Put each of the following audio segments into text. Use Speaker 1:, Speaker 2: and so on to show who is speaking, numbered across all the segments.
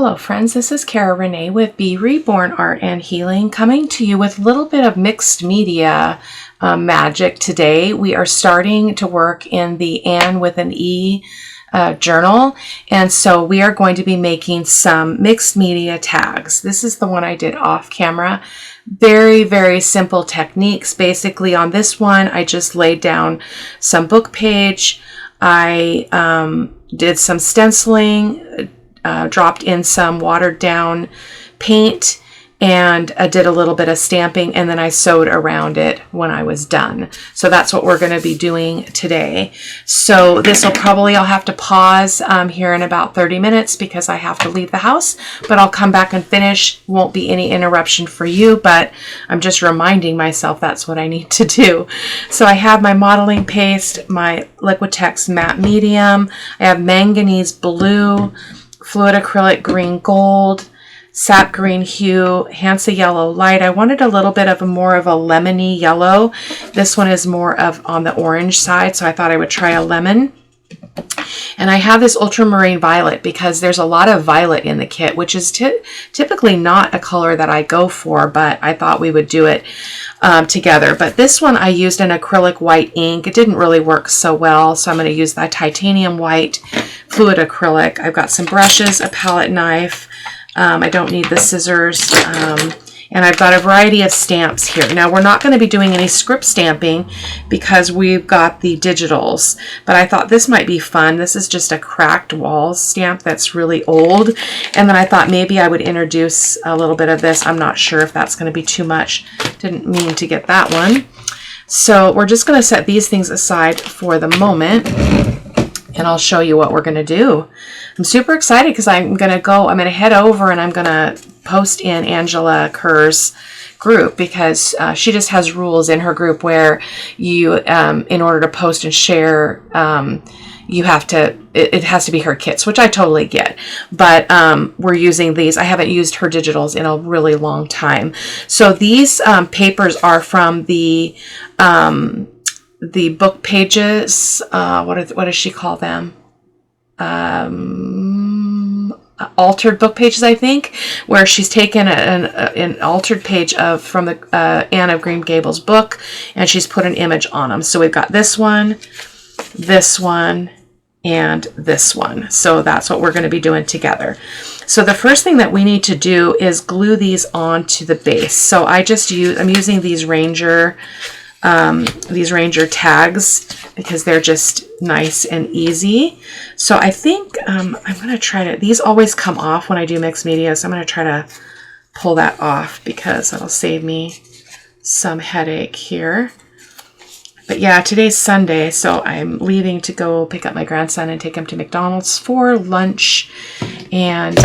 Speaker 1: Hello friends, this is Cara-Renee with B.Reborn Art and Healing, coming to you with a little bit of mixed media magic today. We are starting to work in the AnnE with an E journal, and so we are going to be making some mixed media tags. This is the one I did off camera. Very, very simple techniques. Basically on this one, I just laid down some book page. I did some stenciling, dropped in some watered down paint, and did a little bit of stamping, and then I sewed around it when I was done. So that's what we're going to be doing today. So this will probably, I'll have to pause here in about 30 minutes because I have to leave the house, but I'll come back and finish. Won't be any interruption for you, but I'm just reminding myself that's what I need to do. So I have my modeling paste, my Liquitex matte medium, I have manganese blue, fluid acrylic green gold, sap green hue, Hansa yellow light. I wanted a little bit of more of a lemony yellow. This one is more of on the orange side, so I thought I would try a lemon. And I have this ultramarine violet because there's a lot of violet in the kit, which is typically not a color that I go for, but I thought we would do it together. But this one I used an acrylic white ink. It didn't really work so well, so I'm going to use that titanium white fluid acrylic. I've got some brushes, a palette knife. I don't need the scissors. And I've got a variety of stamps here. Now, we're not going to be doing any script stamping because we've got the digitals, but I thought this might be fun. This is just a cracked wall stamp that's really old. And then I thought maybe I would introduce a little bit of this. I'm not sure if that's going to be too much. Didn't mean to get that one. So we're just going to set these things aside for the moment, and I'll show you what we're going to do. I'm super excited because I'm going to head over and I'm going to post in Angela Kerr's group because she just has rules in her group where you, in order to post and share, you have to, it has to be her kits, which I totally get. But we're using these. I haven't used her digitals in a really long time. So these papers are from the book pages. What does she call them? Altered book pages, I think, where she's taken an altered page from the Anne of Green Gables book, and she's put an image on them. So we've got this one, and this one. So that's what we're going to be doing together. So the first thing that we need to do is glue these onto the base. So I'm using these Ranger tags because they're just nice and easy. So I think I'm going to try to, these always come off when I do mixed media, so I'm going to try to pull that off because that'll save me some headache here. But yeah, today's Sunday, so I'm leaving to go pick up my grandson and take him to McDonald's for lunch, and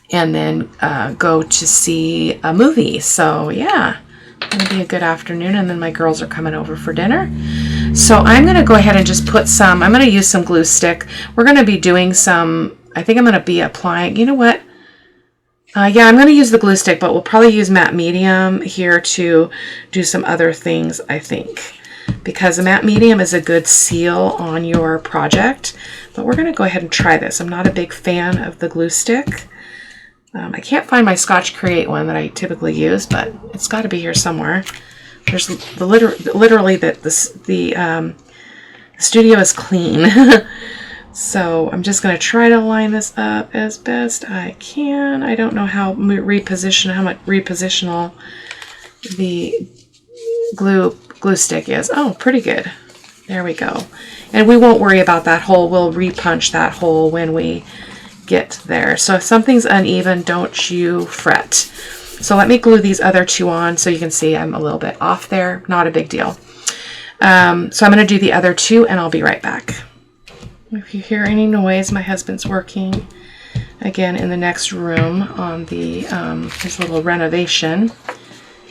Speaker 1: then go to see a movie. So yeah, it'll be a good afternoon, and then my girls are coming over for dinner. So I'm going to go ahead and just put some, I'm going to use some glue stick. We're going to be doing some, I think I'm going to be applying, you know what? Yeah, I'm going to use the glue stick, but we'll probably use matte medium here to do some other things, I think. Because the matte medium is a good seal on your project. But we're going to go ahead and try this. I'm not a big fan of the glue stick. I can't find my Scotch Create one that I typically use, but it's got to be here somewhere. There's literally the studio is clean. So I'm just going to try to line this up as best I can. I don't know how much repositional the glue stick is. Oh, pretty good. There we go. And we won't worry about that hole. We'll repunch that hole when we get there. So if something's uneven, don't you fret. So let me glue these other two on so you can see I'm a little bit off there. Not a big deal. So I'm going to do the other two and I'll be right back. If you hear any noise, my husband's working again in the next room on the his little renovation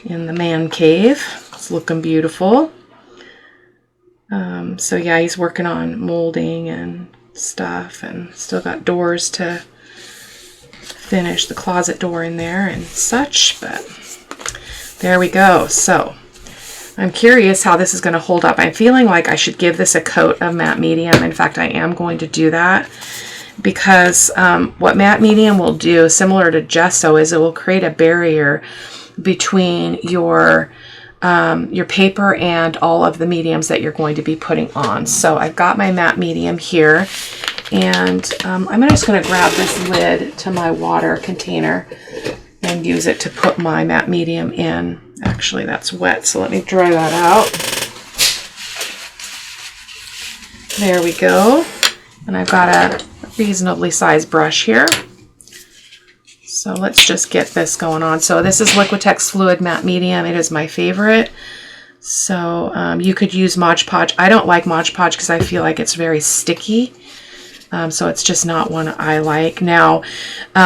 Speaker 1: in the man cave. It's looking beautiful. So yeah, he's working on molding and stuff, and still got doors to finish, the closet door in there and such, but there we go. So I'm curious how this is going to hold up. I'm feeling like I should give this a coat of matte medium. In fact, I am going to do that because what matte medium will do, similar to gesso, is it will create a barrier between your paper and all of the mediums that you're going to be putting on. So I've got my matte medium here, and I'm just going to grab this lid to my water container and use it to put my matte medium in. Actually, that's wet, so let me dry that out. There we go. And I've got a reasonably sized brush here. So let's just get this going on. So this is Liquitex Fluid Matte Medium. It is my favorite. So you could use Mod Podge. I don't like Mod Podge because I feel like it's very sticky. So it's just not one I like. Now,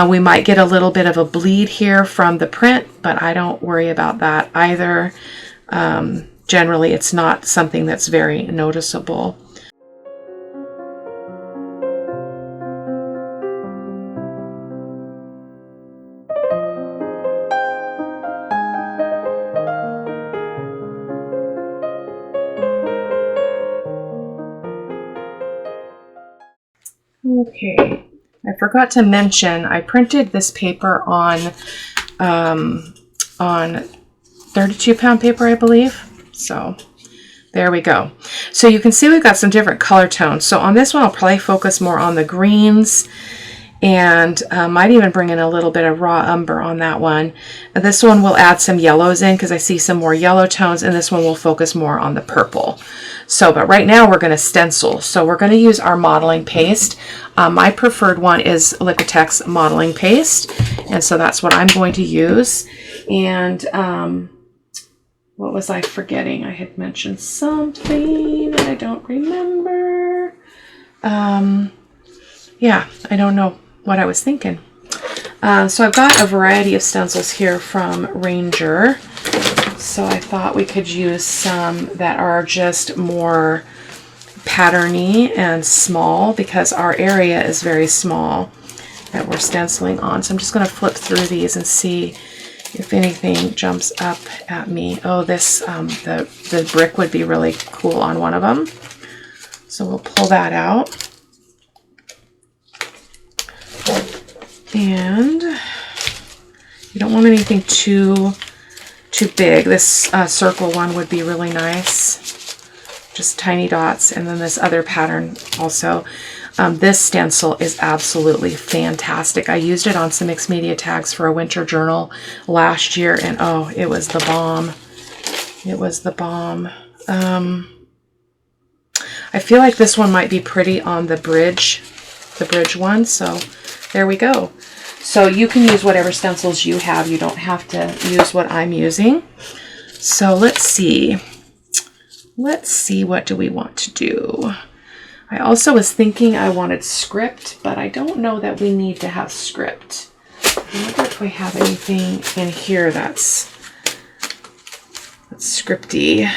Speaker 1: we might get a little bit of a bleed here from the print, but I don't worry about that either. Generally, it's not something that's very noticeable. Okay, I forgot to mention I printed this paper on 32-pound paper, I believe. So there we go. So you can see we've got some different color tones. So on this one, I'll probably focus more on the greens, and might even bring in a little bit of raw umber on that one. And this one will add some yellows in because I see some more yellow tones, and this one will focus more on the purple. So, but right now we're going to stencil. So we're going to use our modeling paste. My preferred one is Liquitex modeling paste, and so that's what I'm going to use. And what was I forgetting? I had mentioned something and I don't remember. Yeah, I don't know what I was thinking. So I've got a variety of stencils here from Ranger. So I thought we could use some that are just more patterny and small because our area is very small that we're stenciling on. So I'm just going to flip through these and see if anything jumps up at me. Oh, this, the brick would be really cool on one of them. So we'll pull that out. And you don't want anything too big. This circle one would be really nice. Just tiny dots. And then this other pattern also. This stencil is absolutely fantastic. I used it on some mixed media tags for a winter journal last year, and oh, it was the bomb. It was the bomb. I feel like this one might be pretty on the bridge one. So there we go. So you can use whatever stencils you have. You don't have to use what I'm using. So let's see. Let's see, what do we want to do? I also was thinking I wanted script, but I don't know that we need to have script. I wonder if we have anything in here that's scripty,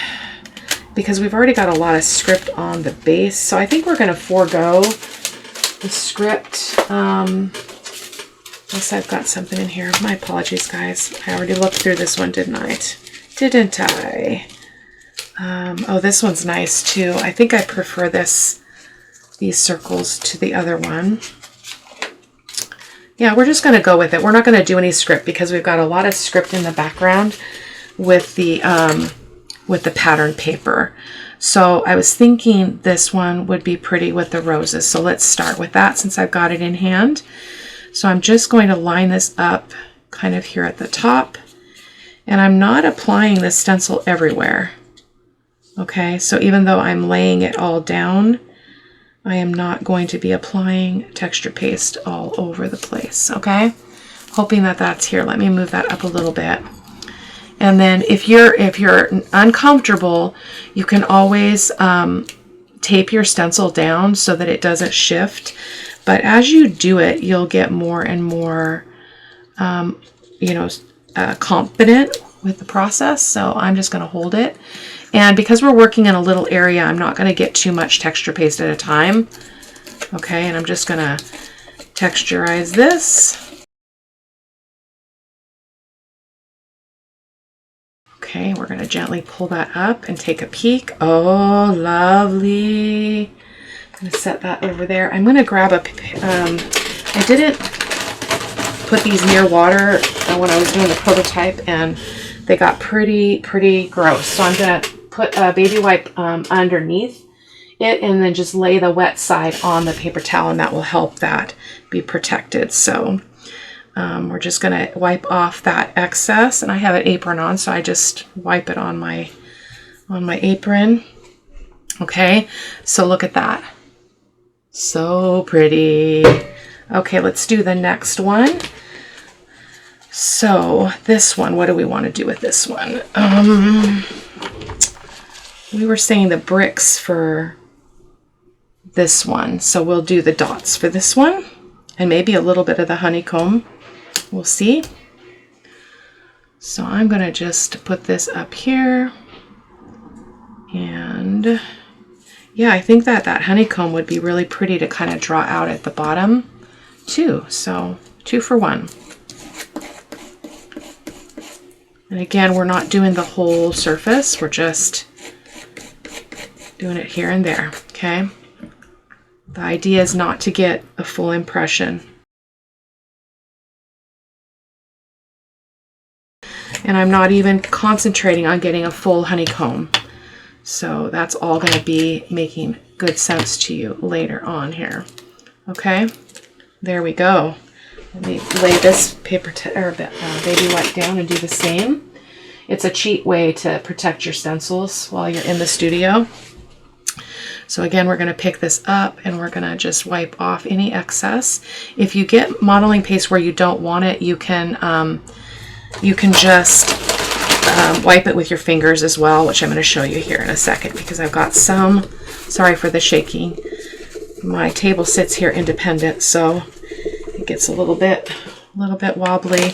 Speaker 1: because we've already got a lot of script on the base. So I think we're going to forego the script. Unless I've got something in here. My apologies, guys. I already looked through this one, didn't I? Didn't I? Oh, this one's nice too. I think I prefer these circles to the other one. Yeah, we're just going to go with it. We're not going to do any script because we've got a lot of script in the background with the pattern paper. So I was thinking this one would be pretty with the roses. So let's start with that since I've got it in hand. So I'm just going to line this up kind of here at the top. And I'm not applying this stencil everywhere. Okay, so even though I'm laying it all down, I am not going to be applying texture paste all over the place, okay? Hoping that that's here. Let me move that up a little bit. And then if you're uncomfortable, you can always tape your stencil down so that it doesn't shift. But as you do it, you'll get more and more, confident with the process. So I'm just going to hold it. And because we're working in a little area, I'm not going to get too much texture paste at a time. Okay, and I'm just going to texturize this. Okay, we're going to gently pull that up and take a peek. Oh, lovely. going to set that over there. I'm going to grab a, I didn't put these near water when I was doing the prototype, and they got pretty gross. So I'm going to put a baby wipe underneath it and then just lay the wet side on the paper towel, and that will help that be protected. So we're just going to wipe off that excess, and I have an apron on, so I just wipe it on my apron. Okay, so look at that. So pretty. Okay, let's do the next one. So this one, what do we want to do with this one? We were saying the bricks for this one, so we'll do the dots for this one, and maybe a little bit of the honeycomb. We'll see. So I'm going to just put this up here, and yeah, I think that honeycomb would be really pretty to kind of draw out at the bottom too. So 2 for 1. And again, we're not doing the whole surface, we're just doing it here and there, okay? The idea is not to get a full impression. And I'm not even concentrating on getting a full honeycomb. So that's all going to be making good sense to you later on here. Okay, there we go. Let me lay this paper baby wipe down and do the same. It's a cheap way to protect your stencils while you're in the studio. So again, we're going to pick this up and we're going to just wipe off any excess. If you get modeling paste where you don't want it, you can just wipe it with your fingers as well, which I'm going to show you here in a second, because I've got some, sorry for the shaking. My table sits here independent, so it gets a little bit wobbly.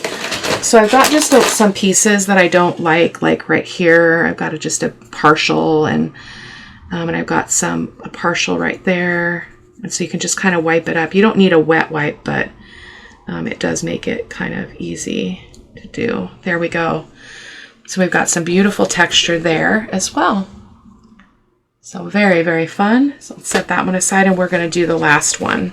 Speaker 1: So I've got just some pieces that I don't like right here. I've got just a partial, and I've got a partial right there. And so you can just kind of wipe it up. You don't need a wet wipe, but it does make it kind of easy to do. There we go. So we've got some beautiful texture there as well. So very, very fun. So let's set that one aside, and we're going to do the last one.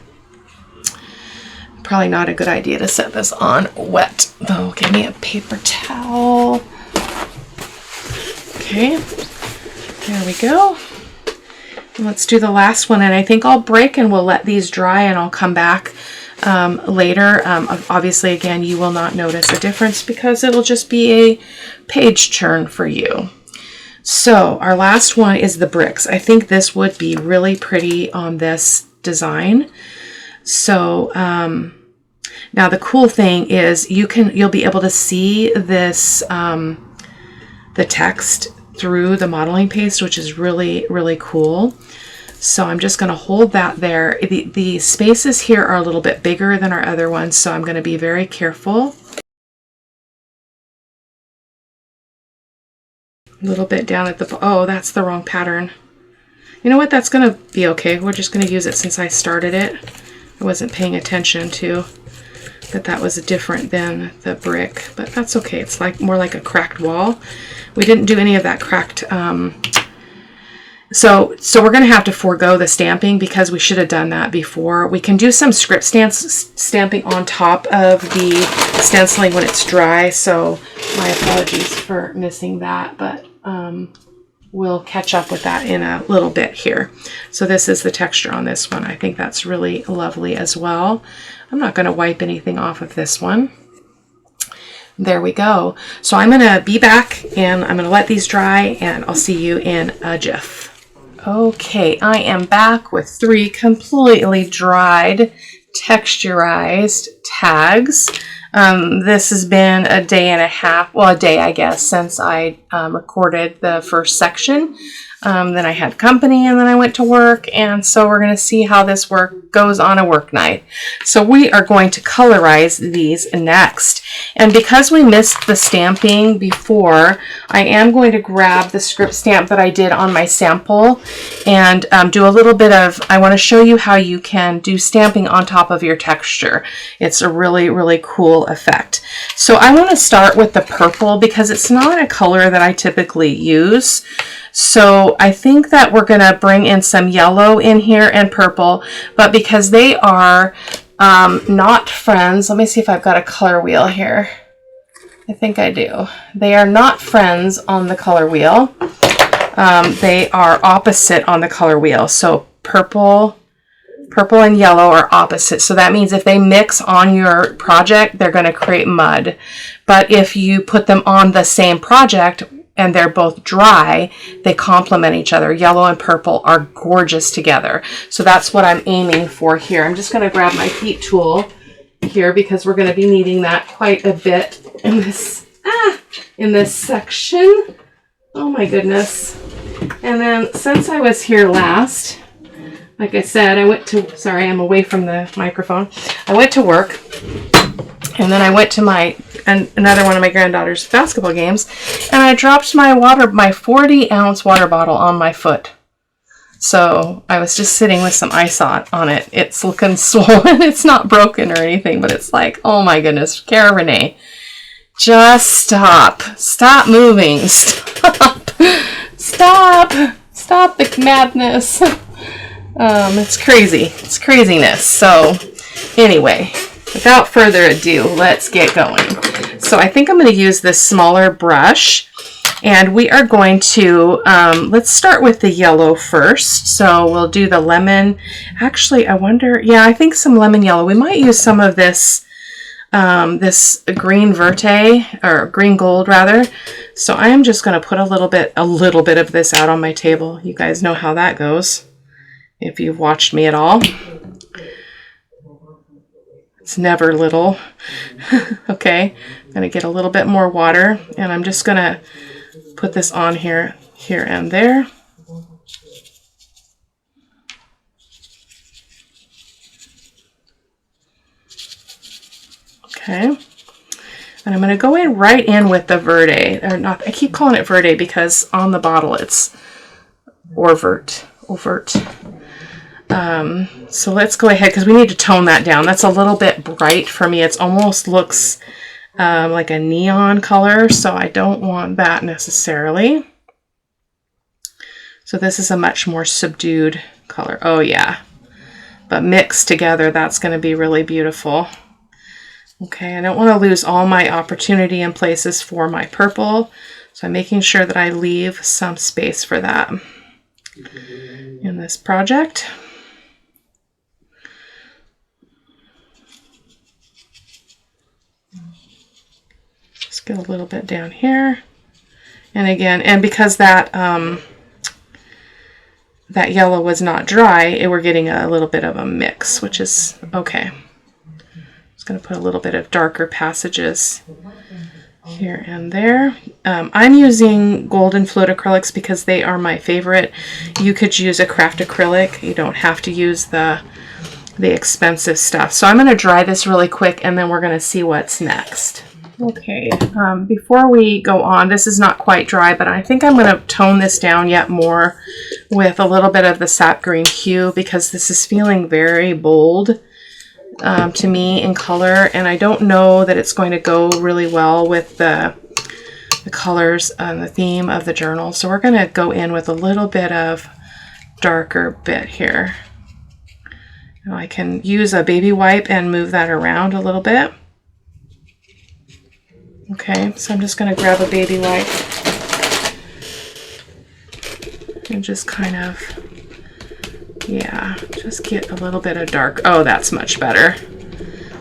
Speaker 1: Probably not a good idea to set this on wet, though. Give me a paper towel. Okay, there we go. And let's do the last one, and I think I'll break and we'll let these dry, and I'll come back later. Obviously, again, you will not notice a difference because it'll just be a page turn for you. So our last one is the bricks. I think this would be really pretty on this design. So now the cool thing is you'll be able to see this the text through the modeling paste, which is really, really cool. So I'm just going to hold that there. The spaces here are a little bit bigger than our other ones, so I'm going to be very careful. A little bit down at the, oh, that's the wrong pattern. You know what, that's going to be okay. We're just going to use it since I started it. I wasn't paying attention to that was different than the brick, but that's okay. It's more like a cracked wall. We didn't do any of that cracked, so we're going to have to forego the stamping because we should have done that before. We can do some script stamping on top of the stenciling when it's dry, so my apologies for missing that, but we'll catch up with that in a little bit here. So this is the texture on this one. I think that's really lovely as well. I'm not going to wipe anything off of this one. There we go. So I'm going to be back and I'm going to let these dry, and I'll see you in a jiff. Okay, I am back with 3 completely dried, texturized tags. This has been a day and a half, well, a day, I guess, since I recorded the first section. Then I had company, and then I went to work, and so we're going to see how this work goes on a work night. So we are going to colorize these next. And because we missed the stamping before, I am going to grab the script stamp that I did on my sample and do a little bit of, I want to show you how you can do stamping on top of your texture. It's a really, really cool effect. So I want to start with the purple because it's not a color that I typically use. So So I think that we're going to bring in some yellow in here and purple, but because they are not friends, let me see if I've got a color wheel here. I think I do. They are not friends on the color wheel. They are opposite on the color wheel. So purple and yellow are opposite. So that means if they mix on your project, they're going to create mud. But if you put them on the same project and they're both dry, they complement each other. Yellow and purple are gorgeous together. So that's what I'm aiming for here. I'm just going to grab my heat tool here because we're going to be needing that quite a bit in this section. Oh my goodness. And then since I was here last, like I said, sorry, I'm away from the microphone. I went to work, and then I went to another one of my granddaughter's basketball games, and I dropped my 40-ounce water bottle on my foot. So I was just sitting with some ice on it. It's looking swollen. It's not broken or anything, but it's like, oh my goodness, Cara-Renee, just stop. Stop moving. Stop. Stop the madness. It's crazy. It's craziness. So anyway, without further ado, let's get going. So I think I'm going to use this smaller brush, and we are going to, let's start with the yellow first. So we'll do the lemon. Actually, I wonder, yeah, I think some lemon yellow. We might use some of this green verte, or green gold rather. So I am just going to put a little bit of this out on my table. You guys know how that goes if you've watched me at all. It's never little. Okay, I'm going to get a little bit more water, and I'm just going to put this on here and there. Okay, and I'm going to go right in with the verde, or not. I keep calling it verde because on the bottle it's overt. So let's go ahead because we need to tone that down. That's a little bit bright for me. It almost looks like a neon color, so I don't want that necessarily. So this is a much more subdued color. Oh yeah, but mixed together, that's going to be really beautiful. Okay, I don't want to lose all my opportunity in places for my purple, so I'm making sure that I leave some space for that in this project. Just get a little bit down here. And again, and because that that yellow was not dry, we're getting a little bit of a mix, which is okay. Going to put a little bit of darker passages here and there. I'm using golden fluid acrylics because they are my favorite. You could use a craft acrylic. You don't have to use the expensive stuff. So I'm going to dry this really quick, and then we're going to see what's next. Okay, before we go on, this is not quite dry, but I think I'm going to tone this down yet more with a little bit of the sap green hue because this is feeling very bold to me in color, and I don't know that it's going to go really well with the colors and the theme of the journal. So we're going to go in with a little bit of darker bit here. Now I can use a baby wipe and move that around a little bit. Okay, so I'm just going to grab a baby wipe and just kind of, yeah, just get a little bit of dark. Oh, that's much better.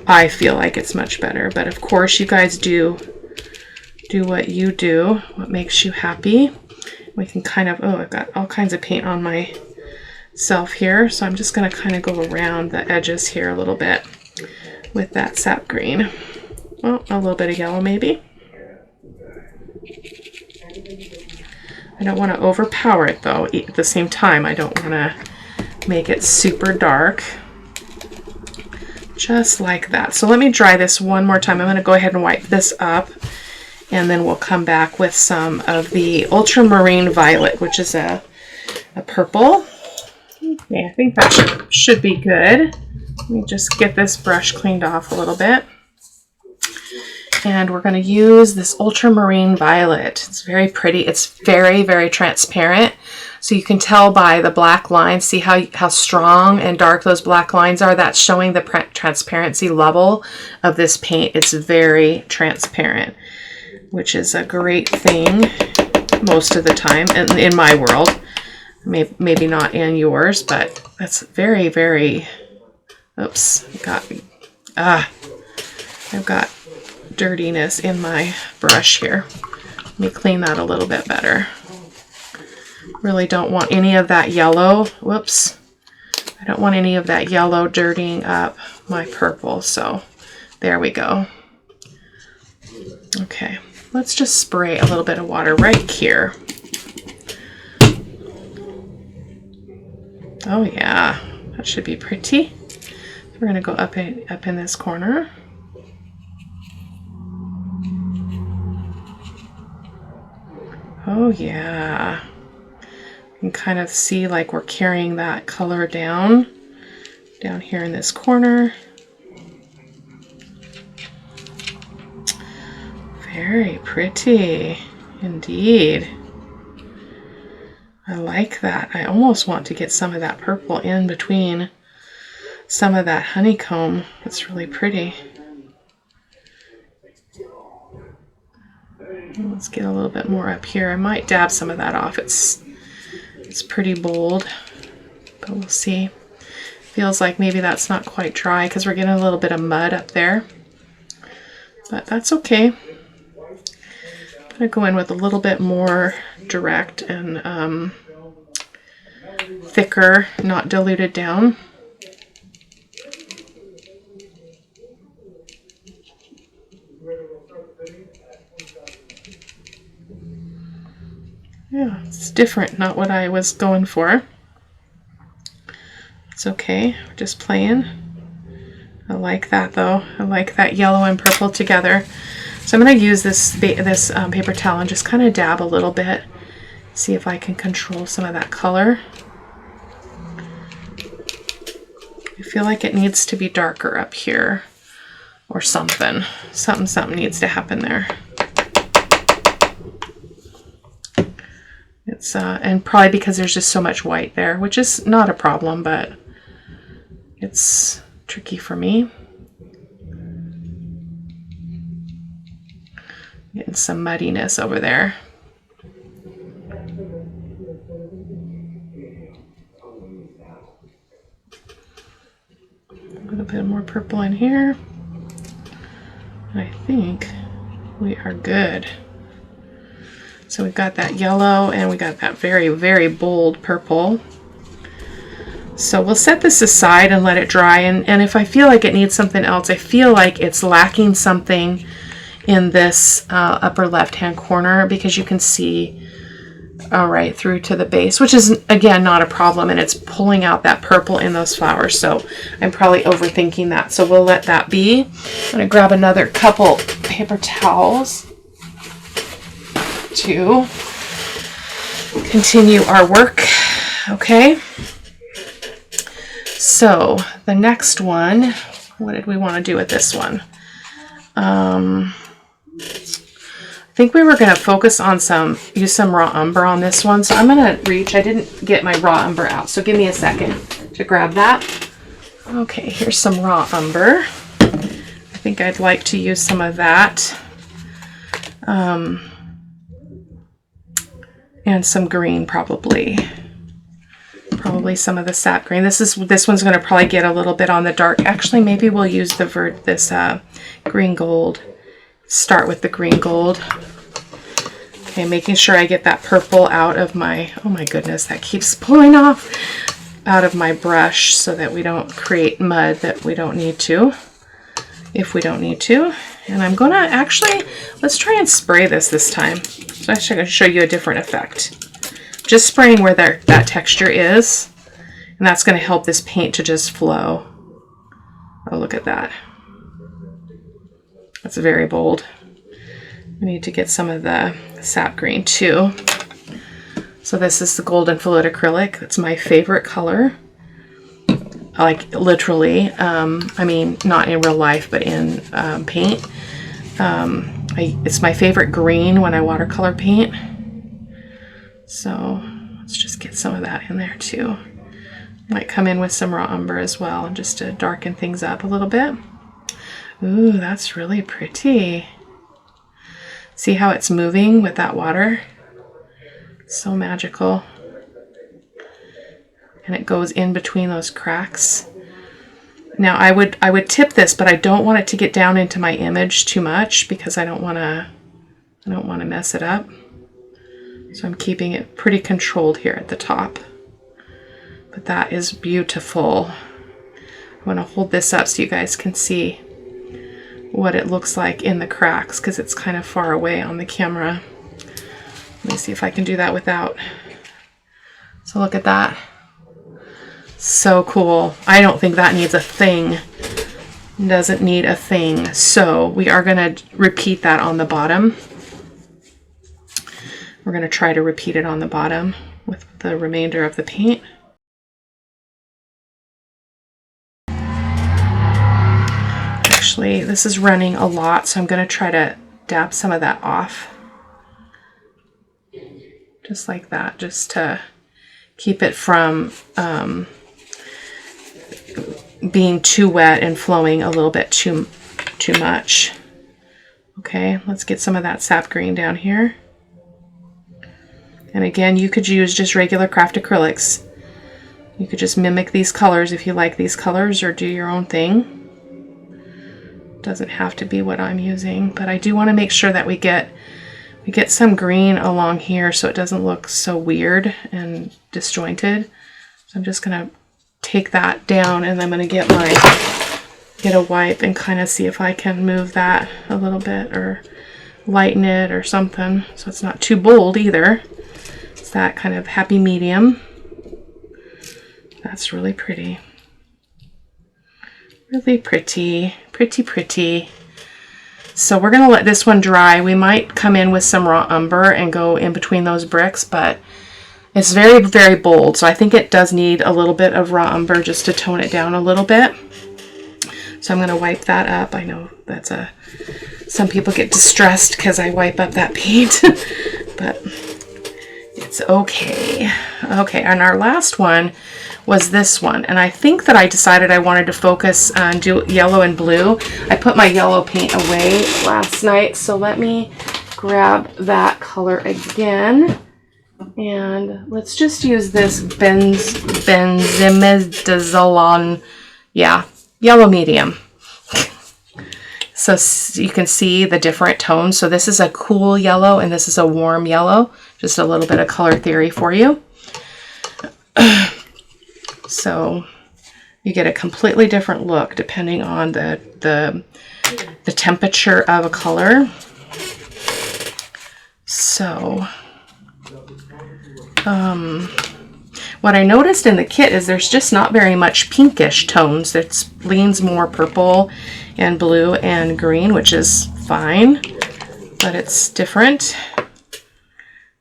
Speaker 1: I feel like it's much better, but of course you guys do what you do, what makes you happy. We can kind of, oh, I've got all kinds of paint on myself here, so I'm just going to kind of go around the edges here a little bit with that sap green. Well, a little bit of yellow maybe. I don't want to overpower it though. At the same time, I don't want to make it super dark. Just like that. So let me dry this one more time. I'm going to go ahead and wipe this up, and then we'll come back with some of the ultramarine violet, which is a purple. Okay, I think that should be good. Let me just get this brush cleaned off a little bit. And we're going to use this ultramarine violet. It's very pretty. It's very, very transparent. So you can tell by the black lines, see how strong and dark those black lines are? That's showing the transparency level of this paint. It's very transparent, which is a great thing most of the time in my world. Maybe not in yours, but that's very, very, oops, I've got dirtiness in my brush here. Let me clean that a little bit better. Really don't want any of that yellow. Whoops. I don't want any of that yellow dirtying up my purple. So there we go. Okay, let's just spray a little bit of water right here. Oh yeah, that should be pretty. We're gonna go up in this corner. Oh yeah. You can kind of see like we're carrying that color down here in this corner. Very pretty indeed. I like that. I almost want to get some of that purple in between some of that honeycomb. It's really pretty. Let's get a little bit more up here. I might dab some of that off. It's pretty bold, but we'll see. Feels like maybe that's not quite dry because we're getting a little bit of mud up there, but that's okay. I'm gonna go in with a little bit more direct and thicker, not diluted down. Yeah, it's different, not what I was going for. It's okay, we're just playing. I like that though. I like that yellow and purple together. So I'm going to use this paper towel and just kind of dab a little bit. See if I can control some of that color. I feel like it needs to be darker up here or something. Something needs to happen there. It's and probably because there's just so much white there, which is not a problem, but it's tricky for me. Getting some muddiness over there. A little bit more purple in here. I think we are good. So we've got that yellow and we got that very, very bold purple. So we'll set this aside and let it dry. And if I feel like it needs something else, I feel like it's lacking something in this upper left-hand corner, because you can see right through to the base, which is, again, not a problem. And it's pulling out that purple in those flowers. So I'm probably overthinking that. So we'll let that be. I'm going to grab another couple paper towels to continue our work. Okay, so the next one, what did we want to do with this one? I think we were going to focus on use some raw umber on this one. So I'm going to reach, I didn't get my raw umber out, so give me a second to grab that. Okay, here's some raw umber. I think I'd like to use some of that. And some green, probably some of the sap green. This one's going to probably get a little bit on the dark. Actually, maybe we'll use this green gold. Start with the green gold. Okay, making sure I get that purple out of my, oh my goodness, that keeps pulling off, out of my brush, so that we don't create mud that we don't need to, if we don't need to. And I'm gonna actually, let's try and spray this time. So I'm going to show you a different effect. Just spraying where that texture is, and that's going to help this paint to just flow. Oh, look at that. That's very bold. We need to get some of the sap green too. So this is the Golden Fluid Acrylic. It's my favorite color. Like literally, I mean, not in real life, but in paint. It's my favorite green when I watercolor paint. So Let's just get some of that in there too. Might come in with some raw umber as well, just to darken things up a little bit. Ooh, that's really pretty. See how it's moving with that water? So magical. And it goes in between those cracks. Now I would tip this, but I don't want it to get down into my image too much because I don't want to mess it up. So I'm keeping it pretty controlled here at the top. But that is beautiful. I want to hold this up so you guys can see what it looks like in the cracks because it's kind of far away on the camera. Let me see if I can do that without. So look at that. So cool. I don't think that needs a thing. Doesn't need a thing. So we are going to repeat that on the bottom. We're going to try to repeat it on the bottom with the remainder of the paint. Actually, this is running a lot, so I'm going to try to dab some of that off. Just like that, just to keep it from being too wet and flowing a little bit too much. Okay, let's get some of that sap green down here. And again, you could use just regular craft acrylics. You could just mimic these colors if you like these colors, or do your own thing. Doesn't have to be what I'm using, but I do want to make sure that we get some green along here so it doesn't look so weird and disjointed. So I'm just going to take that down, and I'm going to get a wipe and kind of see if I can move that a little bit or lighten it or something so it's not too bold either. It's that kind of happy medium. That's really pretty. Really pretty, pretty. So we're gonna let this one dry. We might come in with some raw umber and go in between those bricks, but it's very, very bold. So I think it does need a little bit of raw umber just to tone it down a little bit. So I'm gonna wipe that up. I know that's some people get distressed because I wipe up that paint, but it's okay. Okay, and our last one was this one, and I think that I decided I wanted to focus on do yellow and blue. I put my yellow paint away last night, so let me grab that color again, and let's just use this benzimidazolone, yeah, yellow medium. So you can see the different tones. So this is a cool yellow and this is a warm yellow. Just a little bit of color theory for you. So you get a completely different look depending on the temperature of a color. So what I noticed in the kit is there's just not very much pinkish tones. It leans more purple and blue and green, which is fine, but it's different.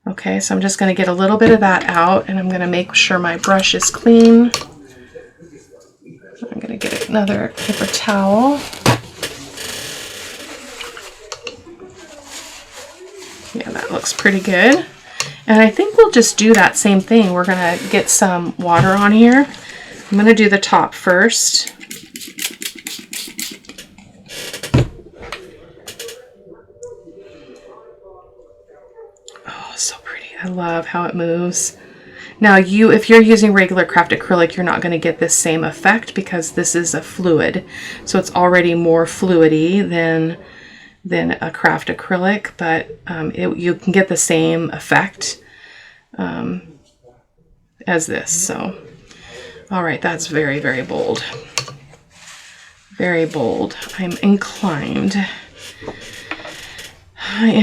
Speaker 1: Okay, so I'm just going to get a little bit of that out, and I'm going to make sure my brush is clean. I'm going to get another paper towel. Yeah, that looks pretty good. And I think we'll just do that same thing. We're going to get some water on here. I'm going to do the top first. So pretty. I love how it moves. Now if you're using regular craft acrylic, you're not going to get this same effect because this is a fluid. So it's already more fluidy than a craft acrylic, but you can get the same effect as this. So, all right, that's very, very bold. Very bold. I am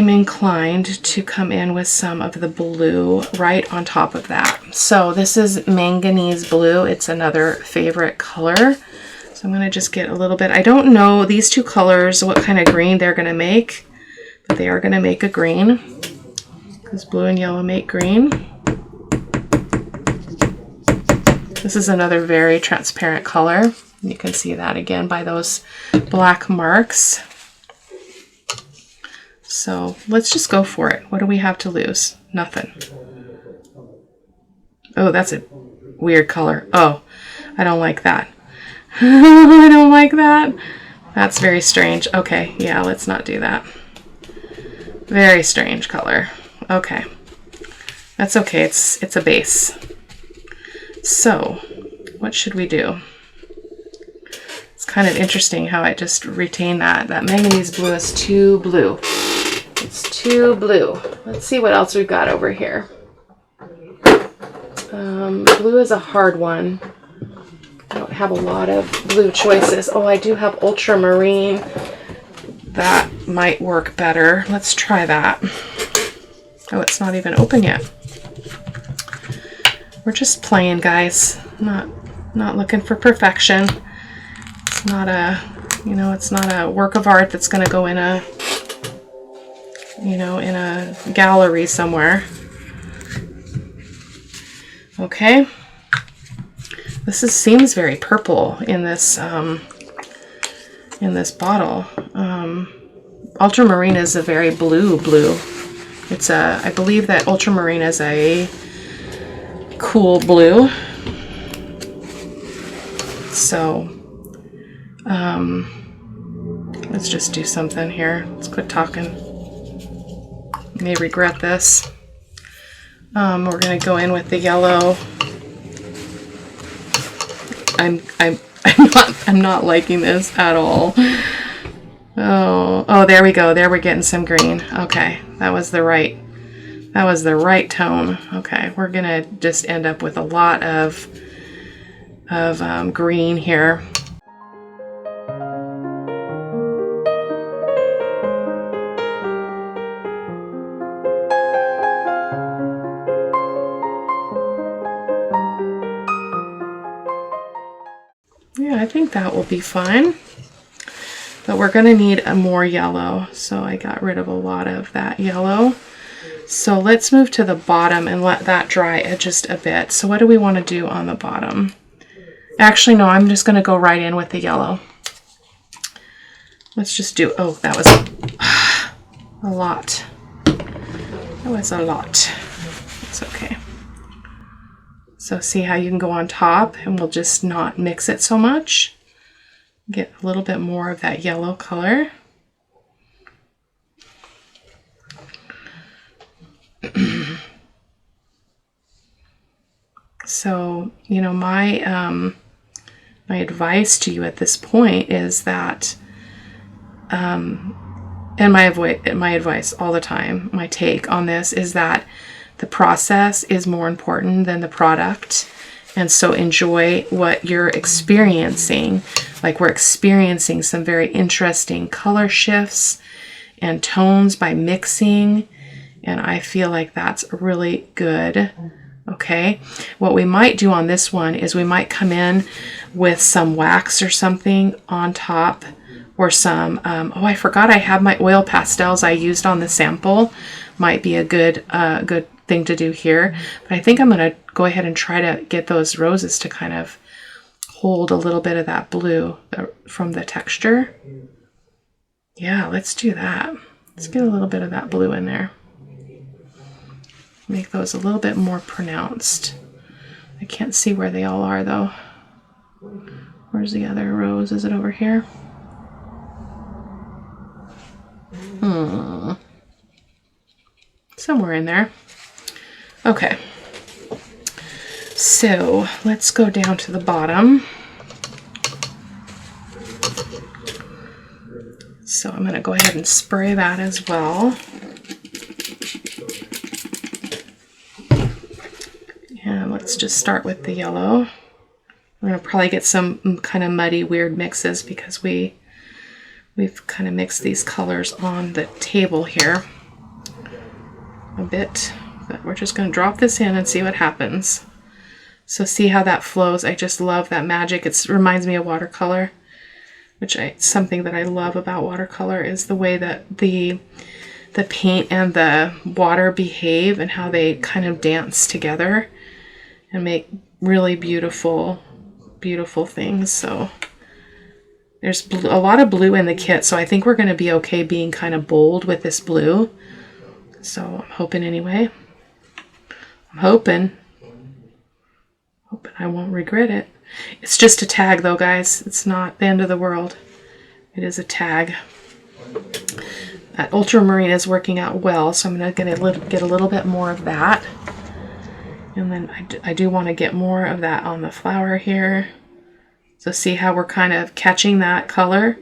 Speaker 1: inclined to come in with some of the blue right on top of that. So this is manganese blue. It's another favorite color. So I'm going to just get a little bit. I don't know these two colors, what kind of green they're going to make, but they are going to make a green because blue and yellow make green. This is another very transparent color. You can see that again by those black marks. So let's just go for it. What do we have to lose? Nothing. Oh, that's a weird color. Oh, I don't like that. I don't like that. That's very strange. Okay, yeah, let's not do that. Very strange color. Okay. That's okay. It's a base. So, what should we do? It's kind of interesting how I just retain that. That manganese blue is too blue. It's too blue. Let's see what else we've got over here. Blue is a hard one. I don't have a lot of blue choices. Oh, I do have ultramarine. That might work better. Let's try that. Oh, it's not even open yet. We're just playing, guys. Not looking for perfection. It's not a, you know, it's not a work of art that's going to go in a, you know, in a gallery somewhere. Okay. This seems very purple in this bottle. Ultramarine is a very blue. It's a, I believe that ultramarine is a cool blue. So, let's just do something here. Let's quit talking. You may regret this. We're gonna go in with the yellow. I'm not liking this at all. Oh, there we go. There we're getting some green. Okay, that was the right tone. Okay, we're gonna just end up with a lot of green here. Yeah, I think that will be fine. But we're going to need a more yellow. So I got rid of a lot of that yellow. So let's move to the bottom and let that dry just a bit. So what do we want to do on the bottom? Actually, no, I'm just going to go right in with the yellow. Let's just do, oh, that was a lot. That was a lot. It's okay. So see how you can go on top and we'll just not mix it so much. Get a little bit more of that yellow color. So, you know, my advice to you at this point is that, and my advice all the time, my take on this is that the process is more important than the product. And so enjoy what you're experiencing. Like we're experiencing some very interesting color shifts and tones by mixing. And I feel like that's really good. Okay. What we might do on this one is we might come in with some wax or something on top, or some, oh, I forgot I have my oil pastels I used on the sample. Might be a good thing to do here. But I think I'm going to go ahead and try to get those roses to kind of hold a little bit of that blue from the texture. Yeah, let's do that. Let's get a little bit of that blue in there. Make those a little bit more pronounced. I can't see where they all are though. Where's the other rose? Is it over here? Somewhere in there. Okay. So let's go down to the bottom. So I'm going to go ahead and spray that as well. And let's just start with the yellow. We're going to probably get some kind of muddy, weird mixes because we've kind of mixed these colors on the table here a bit. But we're just going to drop this in and see what happens. So see how that flows. I just love that magic. It reminds me of watercolor, which something that I love about watercolor is the way that the paint and the water behave and how they kind of dance together and make really beautiful, beautiful things. So there's a lot of blue in the kit, so I think we're going to be okay being kind of bold with this blue. So I'm hoping anyway. I'm hoping. But I won't regret it. It's just a tag though, guys. It's not the end of the world. It is a tag. That ultramarine is working out well, so I'm going to get a little bit more of that. And then I do want to get more of that on the flower here. So see how we're kind of catching that color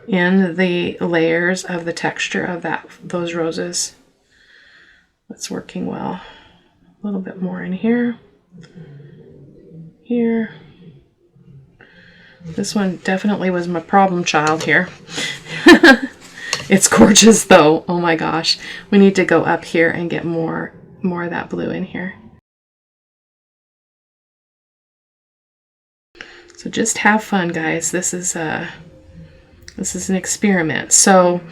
Speaker 1: in the layers of the texture of those roses. That's working well. A little bit more in here. Here. This one definitely was my problem child here. It's gorgeous though. Oh my gosh. We need to go up here and get more of that blue in here. So just have fun, guys. This is an experiment. So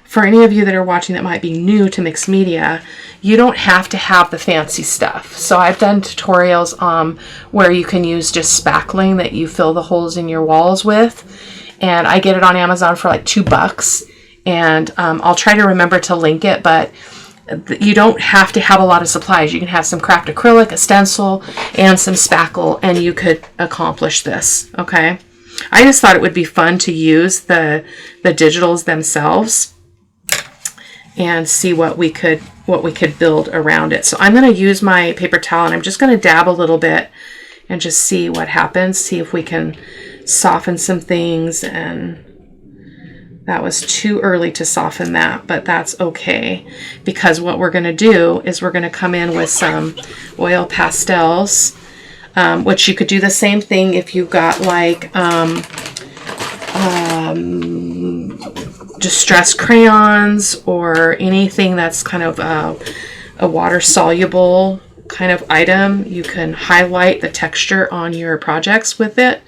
Speaker 1: for any of you that are watching that might be new to mixed media, you don't have to have the fancy stuff. So I've done tutorials where you can use just spackling that you fill the holes in your walls with. And I get it on Amazon for like $2. And I'll try to remember to link it, but you don't have to have a lot of supplies. You can have some craft acrylic, a stencil, and some spackle, and you could accomplish this, okay? I just thought it would be fun to use the digitals themselves and see what we could build around it. So I'm going to use my paper towel, and I'm just going to dab a little bit and just see what happens, see if we can soften some things. And that was too early to soften that, but that's okay, because what we're going to do is we're going to come in with some oil pastels, which you could do the same thing if you've got like distress crayons or anything that's kind of a water soluble kind of item. You can highlight the texture on your projects with it.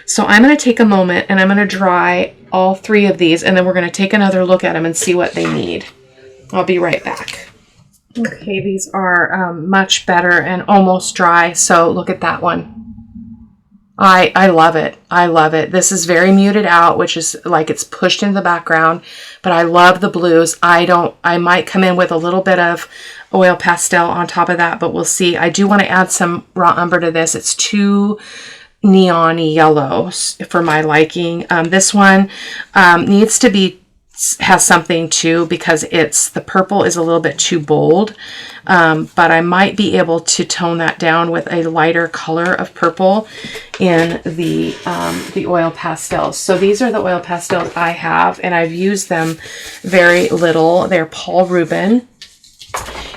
Speaker 1: So I'm going to take a moment and I'm going to dry all 3 of these, and then we're going to take another look at them and see what they need. I'll be right back. Okay, these are much better and almost dry. So look at that one. I love it. I love it. This is very muted out, which is like it's pushed into the background, but I love the blues. I might come in with a little bit of oil pastel on top of that, but we'll see. I do want to add some raw umber to this. It's too neon-y yellow for my liking. This one needs to has something too, because the purple is a little bit too bold, but I might be able to tone that down with a lighter color of purple in the oil pastels. So these are the oil pastels I have, and I've used them very little. They're Paul Rubin.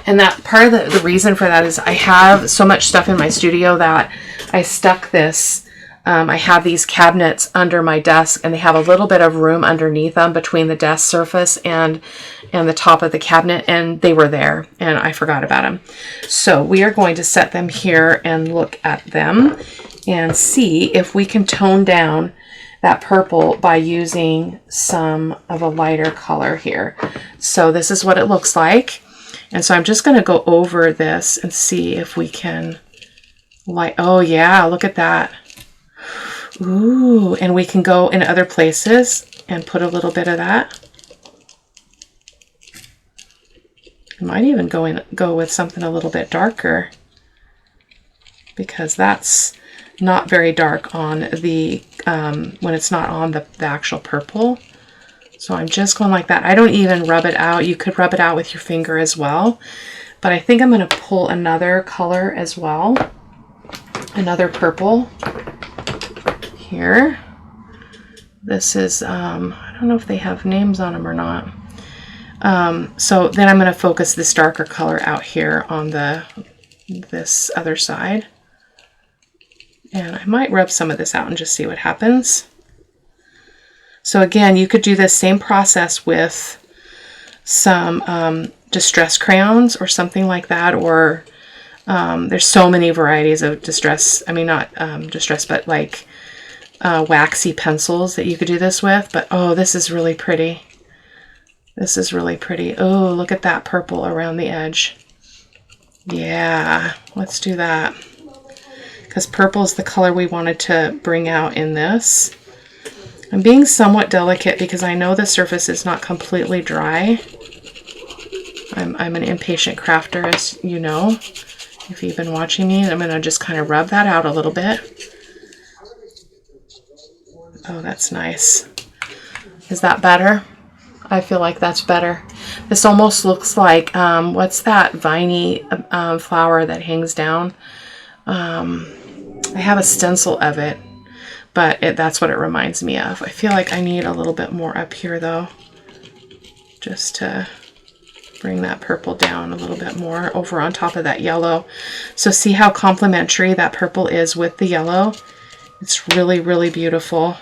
Speaker 1: And that part of the reason for that is I have so much stuff in my studio that I stuck this. I have these cabinets under my desk, and they have a little bit of room underneath them between the desk surface and the top of the cabinet, and they were there and I forgot about them. So we are going to set them here and look at them and see if we can tone down that purple by using some of a lighter color here. So this is what it looks like. And so I'm just going to go over this and see if we can oh yeah, look at that. Ooh, and we can go in other places and put a little bit of that. I might even go with something a little bit darker, because that's not very dark on the when it's not on the actual purple. So I'm just going like that. I don't even rub it out. You could rub it out with your finger as well. But I think I'm going to pull another color as well. Another purple here. This is, I don't know if they have names on them or not. So then I'm going to focus this darker color out here on this other side. And I might rub some of this out and just see what happens. So again, you could do this same process with some distress crayons or something like that, or there's so many varieties of distress, I mean not distress, but like waxy pencils that you could do this with. But oh, this is really pretty. This is really pretty. Oh, look at that purple around the edge. Yeah, let's do that. Because purple is the color we wanted to bring out in this. I'm being somewhat delicate because I know the surface is not completely dry. I'm an impatient crafter, as you know, If you've been watching me, I'm going to just kind of rub that out a little bit. Oh, that's nice. Is that better? I feel like that's better. This almost looks like, what's that viney flower that hangs down? I have a stencil of it, but that's what it reminds me of. I feel like I need a little bit more up here though, just to bring that purple down a little bit more over on top of that yellow. So see how complementary that purple is with the yellow? It's really, really beautiful.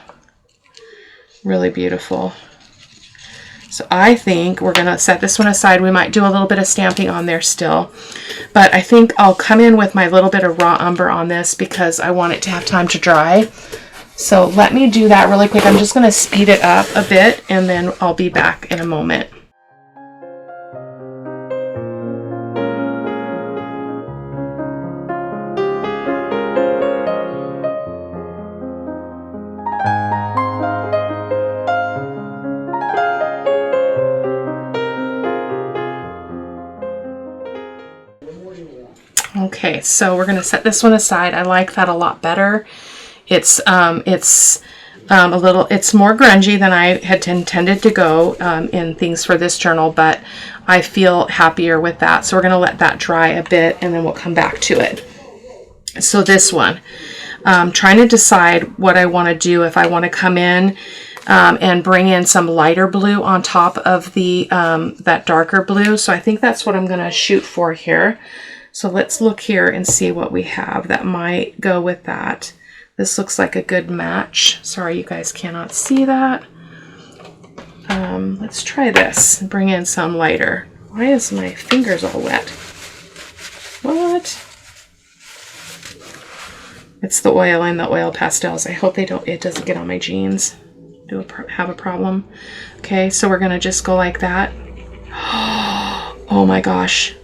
Speaker 1: Really beautiful. So I think we're going to set this one aside. We might do a little bit of stamping on there still, but I think I'll come in with my little bit of raw umber on this because I want it to have time to dry. So let me do that really quick. I'm just going to speed it up a bit and then I'll be back in a moment. Okay, so we're going to set this one aside. I like that a lot better. It's a little, it's more grungy than I had intended to go in things for this journal, but I feel happier with that. So we're going to let that dry a bit and then we'll come back to it. So this one, trying to decide what I want to do, if I want to come in and bring in some lighter blue on top of the that darker blue. So I think that's what I'm going to shoot for here. So let's look here and see what we have that might go with that. This looks like a good match. Sorry, you guys cannot see that. Let's try this and bring in some lighter. Why is my fingers all wet? What? It's the oil and the oil pastels. I hope it doesn't get on my jeans. Have a problem. Okay, so we're gonna just go like that. Oh my gosh.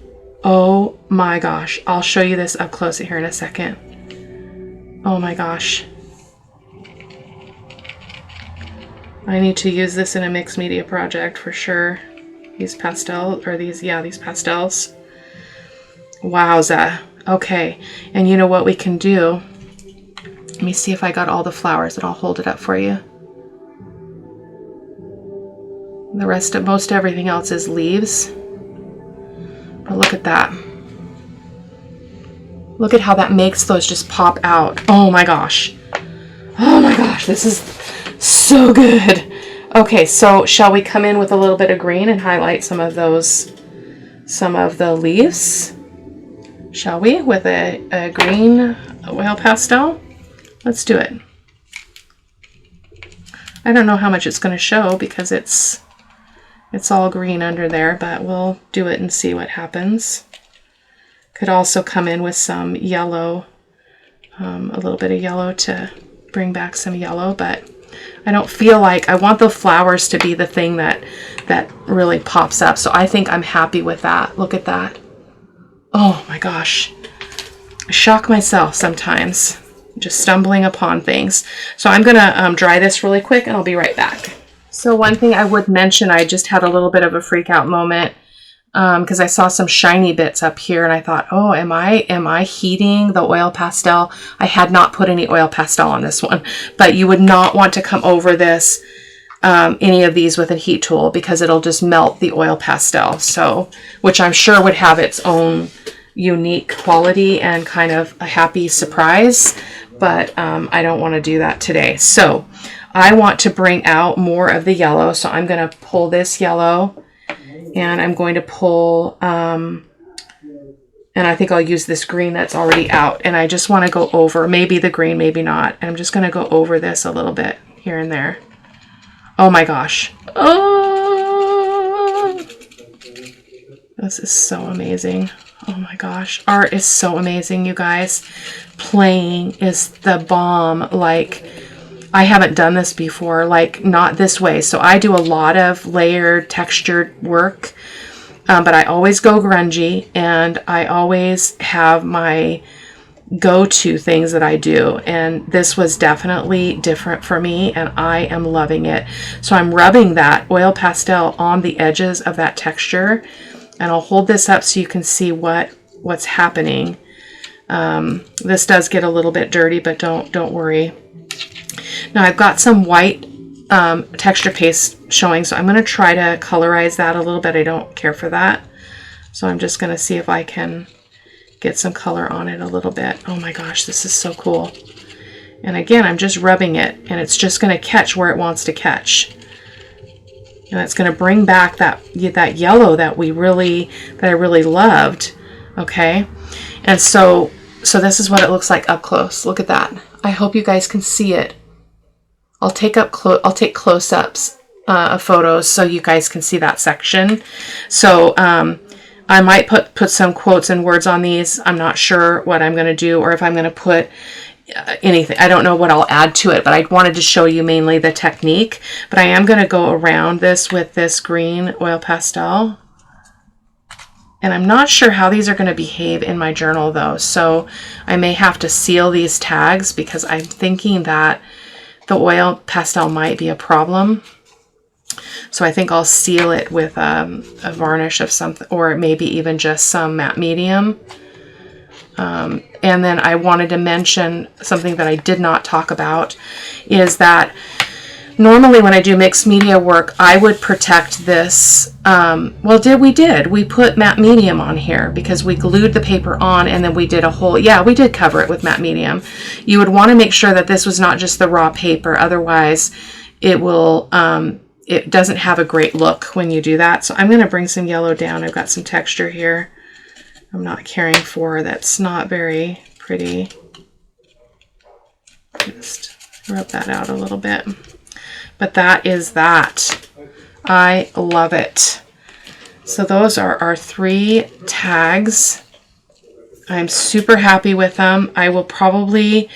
Speaker 1: Oh my gosh. I'll show you this up close here in a second. Oh my gosh. I need to use this in a mixed media project for sure. These pastels, or these pastels. Wowza. Okay. And you know what we can do? Let me see if I got all the flowers and I'll hold it up for you. The rest of most everything else is leaves. But look at that. Look at how that makes those just pop out. Oh my gosh. Oh my gosh, this is so good. Okay, so shall we come in with a little bit of green and highlight some of the leaves? Shall we? With a green oil pastel? Let's do it. I don't know how much it's going to show because it's all green under there, but we'll do it and see what happens. Could also come in with some yellow, a little bit of yellow to bring back some yellow, but I don't feel like I want the flowers to be the thing that really pops up. So I think I'm happy with that. Look at that. Oh my gosh. I shock myself sometimes, just stumbling upon things. So I'm gonna dry this really quick and I'll be right back. So one thing I would mention, I just had a little bit of a freak out moment because I saw some shiny bits up here and I thought, oh, am I heating the oil pastel? I had not put any oil pastel on this one, but you would not want to come over this, any of these with a heat tool because it'll just melt the oil pastel. So, which I'm sure would have its own unique quality and kind of a happy surprise, but I don't want to do that today. So I want to bring out more of the yellow. So I'm going to pull this yellow and I'm going to pull, and I think I'll use this green that's already out. And I just want to go over, maybe the green, maybe not. And I'm just going to go over this a little bit here and there. Oh my gosh. Oh, this is so amazing. Oh my gosh. Art is so amazing, you guys. Playing is the bomb. Like, I haven't done this before, like not this way. So I do a lot of layered textured work, but I always go grungy and I always have my go-to things that I do. And this was definitely different for me and I am loving it. So I'm rubbing that oil pastel on the edges of that texture and I'll hold this up so you can see what's happening. This does get a little bit dirty, but don't worry. Now I've got some white texture paste showing, so I'm going to try to colorize that a little bit. I don't care for that. So I'm just going to see if I can get some color on it a little bit. Oh my gosh, this is so cool. And again, I'm just rubbing it, and it's just going to catch where it wants to catch. And it's going to bring back that yellow that I really loved. Okay. And so this is what it looks like up close. Look at that. I hope you guys can see it. I'll take close-ups of photos so you guys can see that section. So I might put some quotes and words on these. I'm not sure what I'm going to do, or if I'm going to put anything. I don't know what I'll add to it, but I wanted to show you mainly the technique. But I am going to go around this with this green oil pastel. And I'm not sure how these are going to behave in my journal though. So I may have to seal these tags because I'm thinking that the oil pastel might be a problem. So I think I'll seal it with a varnish of something, or maybe even just some matte medium. And then I wanted to mention something that I did not talk about, is that normally when I do mixed media work, I would protect this. We put matte medium on here because we glued the paper on, and then we did we did cover it with matte medium. You would want to make sure that this was not just the raw paper. Otherwise it will, it doesn't have a great look when you do that. So I'm going to bring some yellow down. I've got some texture here I'm not caring for that's not very pretty. Just rub that out a little bit. But that is that. I love it. So those are our 3 tags. I'm super happy with them. I will probably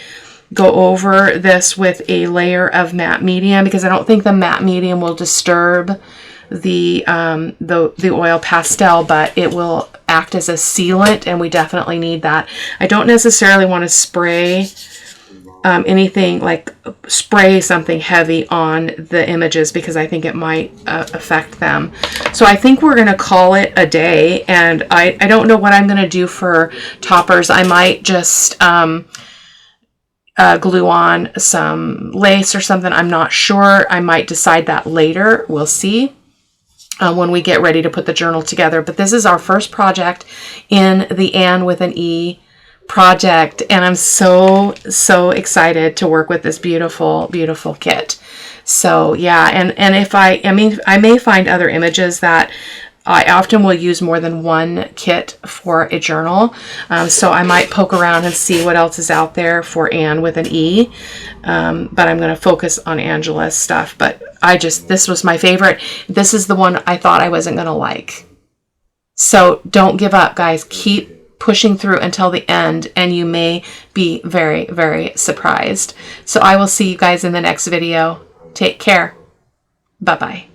Speaker 1: go over this with a layer of matte medium because I don't think the matte medium will disturb the oil pastel, but it will act as a sealant, and we definitely need that. I don't necessarily want to spray anything, like spray something heavy on the images, because I think it might affect them. So I think we're going to call it a day, and I don't know what I'm going to do for toppers. I might just glue on some lace or something. I'm not sure. I might decide that later. We'll see when we get ready to put the journal together. But this is our first project in the AnnE with an E project, and I'm so excited to work with this beautiful kit. So yeah, and if I may find other images that I often will use more than one kit for a journal, so I might poke around and see what else is out there for AnnE with an E, but I'm going to focus on Angela's stuff. But this was my favorite. This is the one I thought I wasn't going to like. So don't give up, guys. Keep pushing through until the end, and you may be very, very surprised. So I will see you guys in the next video. Take care. Bye-bye.